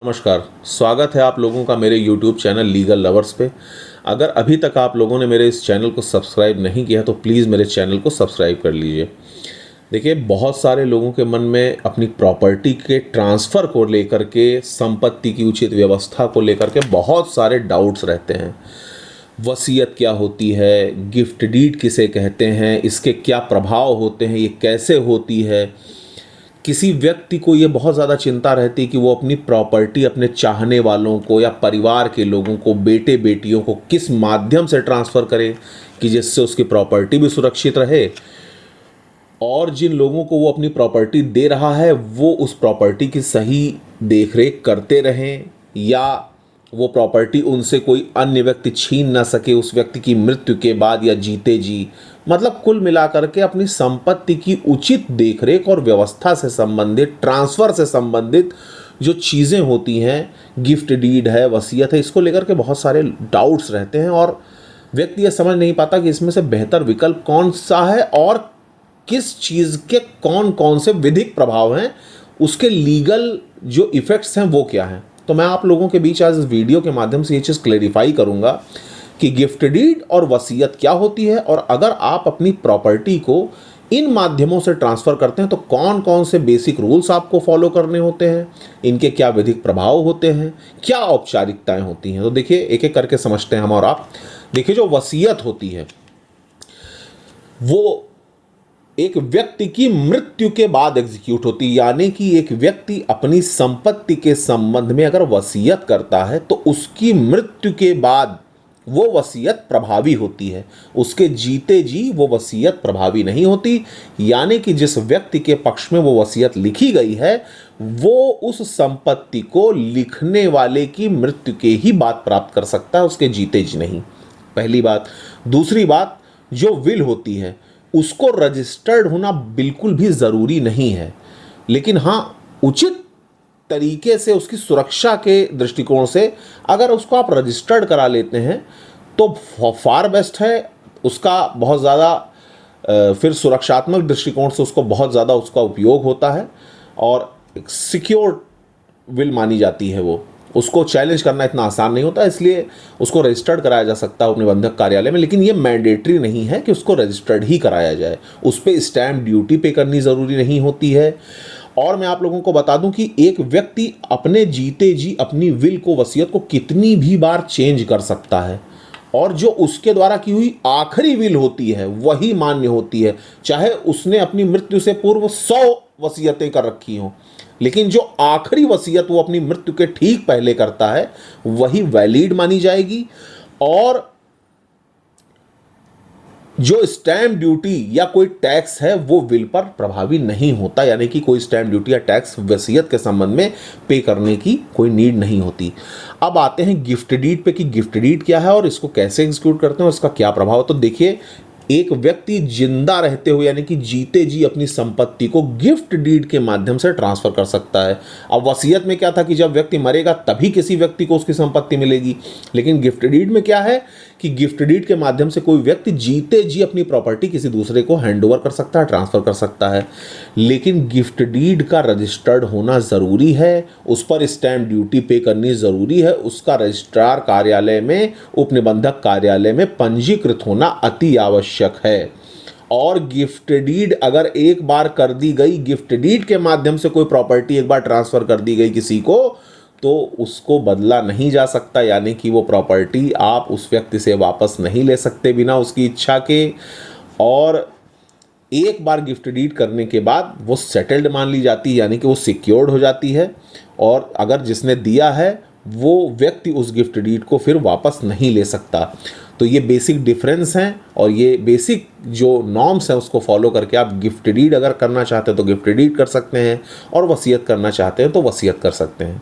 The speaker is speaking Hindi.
नमस्कार, स्वागत है आप लोगों का मेरे YouTube चैनल लीगल लवर्स पे। अगर अभी तक आप लोगों ने मेरे इस चैनल को सब्सक्राइब नहीं किया तो प्लीज़ मेरे चैनल को सब्सक्राइब कर लीजिए। देखिए, बहुत सारे लोगों के मन में अपनी प्रॉपर्टी के ट्रांसफ़र को लेकर के, संपत्ति की उचित व्यवस्था को लेकर के बहुत सारे डाउट्स रहते हैं। वसीयत क्या होती है, गिफ्ट डीड किसे कहते हैं, इसके क्या प्रभाव होते हैं, ये कैसे होती है। किसी व्यक्ति को ये बहुत ज़्यादा चिंता रहती है कि वो अपनी प्रॉपर्टी अपने चाहने वालों को या परिवार के लोगों को, बेटे बेटियों को किस माध्यम से ट्रांसफ़र करे कि जिससे उसकी प्रॉपर्टी भी सुरक्षित रहे और जिन लोगों को वो अपनी प्रॉपर्टी दे रहा है वो उस प्रॉपर्टी की सही देखरेख करते रहें या वो प्रॉपर्टी उनसे कोई अन्य व्यक्ति छीन ना सके उस व्यक्ति की मृत्यु के बाद या जीते जी। मतलब कुल मिलाकर के अपनी संपत्ति की उचित देखरेख और व्यवस्था से संबंधित, ट्रांसफ़र से संबंधित जो चीज़ें होती हैं, गिफ्ट डीड है, वसीयत है, इसको लेकर के बहुत सारे डाउट्स रहते हैं और व्यक्ति ये समझ नहीं पाता कि इसमें से बेहतर विकल्प कौन सा है और किस चीज़ के कौन कौन से विधिक प्रभाव हैं, उसके लीगल जो इफ़ेक्ट्स हैं वो क्या हैं। तो मैं आप लोगों के बीच आज इस वीडियो के माध्यम से ये चीज़ क्लेरिफाई करूंगा कि गिफ्ट डीड और वसीयत क्या होती है और अगर आप अपनी प्रॉपर्टी को इन माध्यमों से ट्रांसफ़र करते हैं तो कौन कौन से बेसिक रूल्स आपको फॉलो करने होते हैं, इनके क्या विधिक प्रभाव होते हैं, क्या औपचारिकताएं होती हैं। तो देखिए, एक एक करके समझते हैं हम और आप। देखिए, जो वसीयत होती है वो एक व्यक्ति की मृत्यु के बाद एग्जीक्यूट होती है, यानी कि एक व्यक्ति अपनी संपत्ति के संबंध में अगर वसीयत करता है तो उसकी मृत्यु के बाद वो वसीयत प्रभावी होती है, उसके जीते जी वो वसीयत प्रभावी नहीं होती। यानी कि जिस व्यक्ति के पक्ष में वो वसीयत लिखी गई है वो उस संपत्ति को लिखने वाले की मृत्यु के ही बाद प्राप्त कर सकता है, उसके जीते जी नहीं। पहली बात। दूसरी बात, जो विल होती है उसको रजिस्टर्ड होना बिल्कुल भी ज़रूरी नहीं है, लेकिन हाँ, उचित तरीके से उसकी सुरक्षा के दृष्टिकोण से अगर उसको आप रजिस्टर्ड करा लेते हैं तो फार बेस्ट है। उसका बहुत ज़्यादा फिर सुरक्षात्मक दृष्टिकोण से उसको बहुत ज़्यादा उसका उपयोग होता है और एक सिक्योर विल मानी जाती है। वो उसको चैलेंज करना इतना आसान नहीं होता, इसलिए उसको रजिस्टर्ड कराया जा सकता है अपने बंधक कार्यालय में, लेकिन ये मैंडेटरी नहीं है कि उसको रजिस्टर्ड ही कराया जाए। उस पर स्टैम्प ड्यूटी पे करनी ज़रूरी नहीं होती है। और मैं आप लोगों को बता दूं कि एक व्यक्ति अपने जीते जी अपनी विल को, वसीयत को कितनी भी बार चेंज कर सकता है और जो उसके द्वारा की हुई आखिरी विल होती है वही मान्य होती है, चाहे उसने अपनी मृत्यु से पूर्व 100 वसीयतें कर रखी हों, लेकिन जो आखिरी वसीयत वो अपनी मृत्यु के ठीक पहले करता है वही वैलिड मानी जाएगी। और जो स्टैम्प ड्यूटी या कोई टैक्स है वो विल पर प्रभावी नहीं होता, यानी कि कोई स्टैम्प ड्यूटी या टैक्स वसीयत के संबंध में पे करने की कोई नीड नहीं होती। अब आते हैं गिफ्ट डीड पे कि गिफ्ट डीड क्या है और इसको कैसे एग्जीक्यूट करते हैं और इसका क्या प्रभाव है। तो देखिए, एक व्यक्ति जिंदा रहते हुए यानी कि जीते जी अपनी संपत्ति को गिफ्ट डीड के माध्यम से ट्रांसफर कर सकता है। अब वसीयत में क्या था कि जब व्यक्ति मरेगा तभी किसी व्यक्ति को उसकी संपत्ति मिलेगी, लेकिन गिफ्ट डीड में क्या है कि गिफ्ट डीड के माध्यम से कोई व्यक्ति जीते जी अपनी प्रॉपर्टी किसी दूसरे को हैंड ओवर कर सकता है, ट्रांसफर कर सकता है। लेकिन गिफ्ट डीड का रजिस्टर्ड होना ज़रूरी है, उस पर स्टैम्प ड्यूटी पे करनी ज़रूरी है, उसका रजिस्ट्रार कार्यालय में, उपनिबंधक कार्यालय में पंजीकृत होना अति आवश्यक है। और गिफ्ट डीड अगर एक बार कर दी गई, गिफ्ट डीड के माध्यम से कोई प्रॉपर्टी एक बार ट्रांसफ़र कर दी गई किसी को, तो उसको बदला नहीं जा सकता, यानी कि वो प्रॉपर्टी आप उस व्यक्ति से वापस नहीं ले सकते बिना उसकी इच्छा के। और एक बार गिफ्ट डीड करने के बाद वो सेटल्ड मान ली जाती है, यानी कि वो सिक्योर्ड हो जाती है और अगर जिसने दिया है वो व्यक्ति उस गिफ्ट डीड को फिर वापस नहीं ले सकता। तो ये बेसिक डिफरेंस हैं और ये बेसिक जो नॉर्म्स हैं उसको फॉलो करके आप गिफ्ट डीड अगर करना चाहते हैं तो गिफ्ट डीड कर सकते हैं और वसीयत करना चाहते हैं तो वसीयत कर सकते हैं।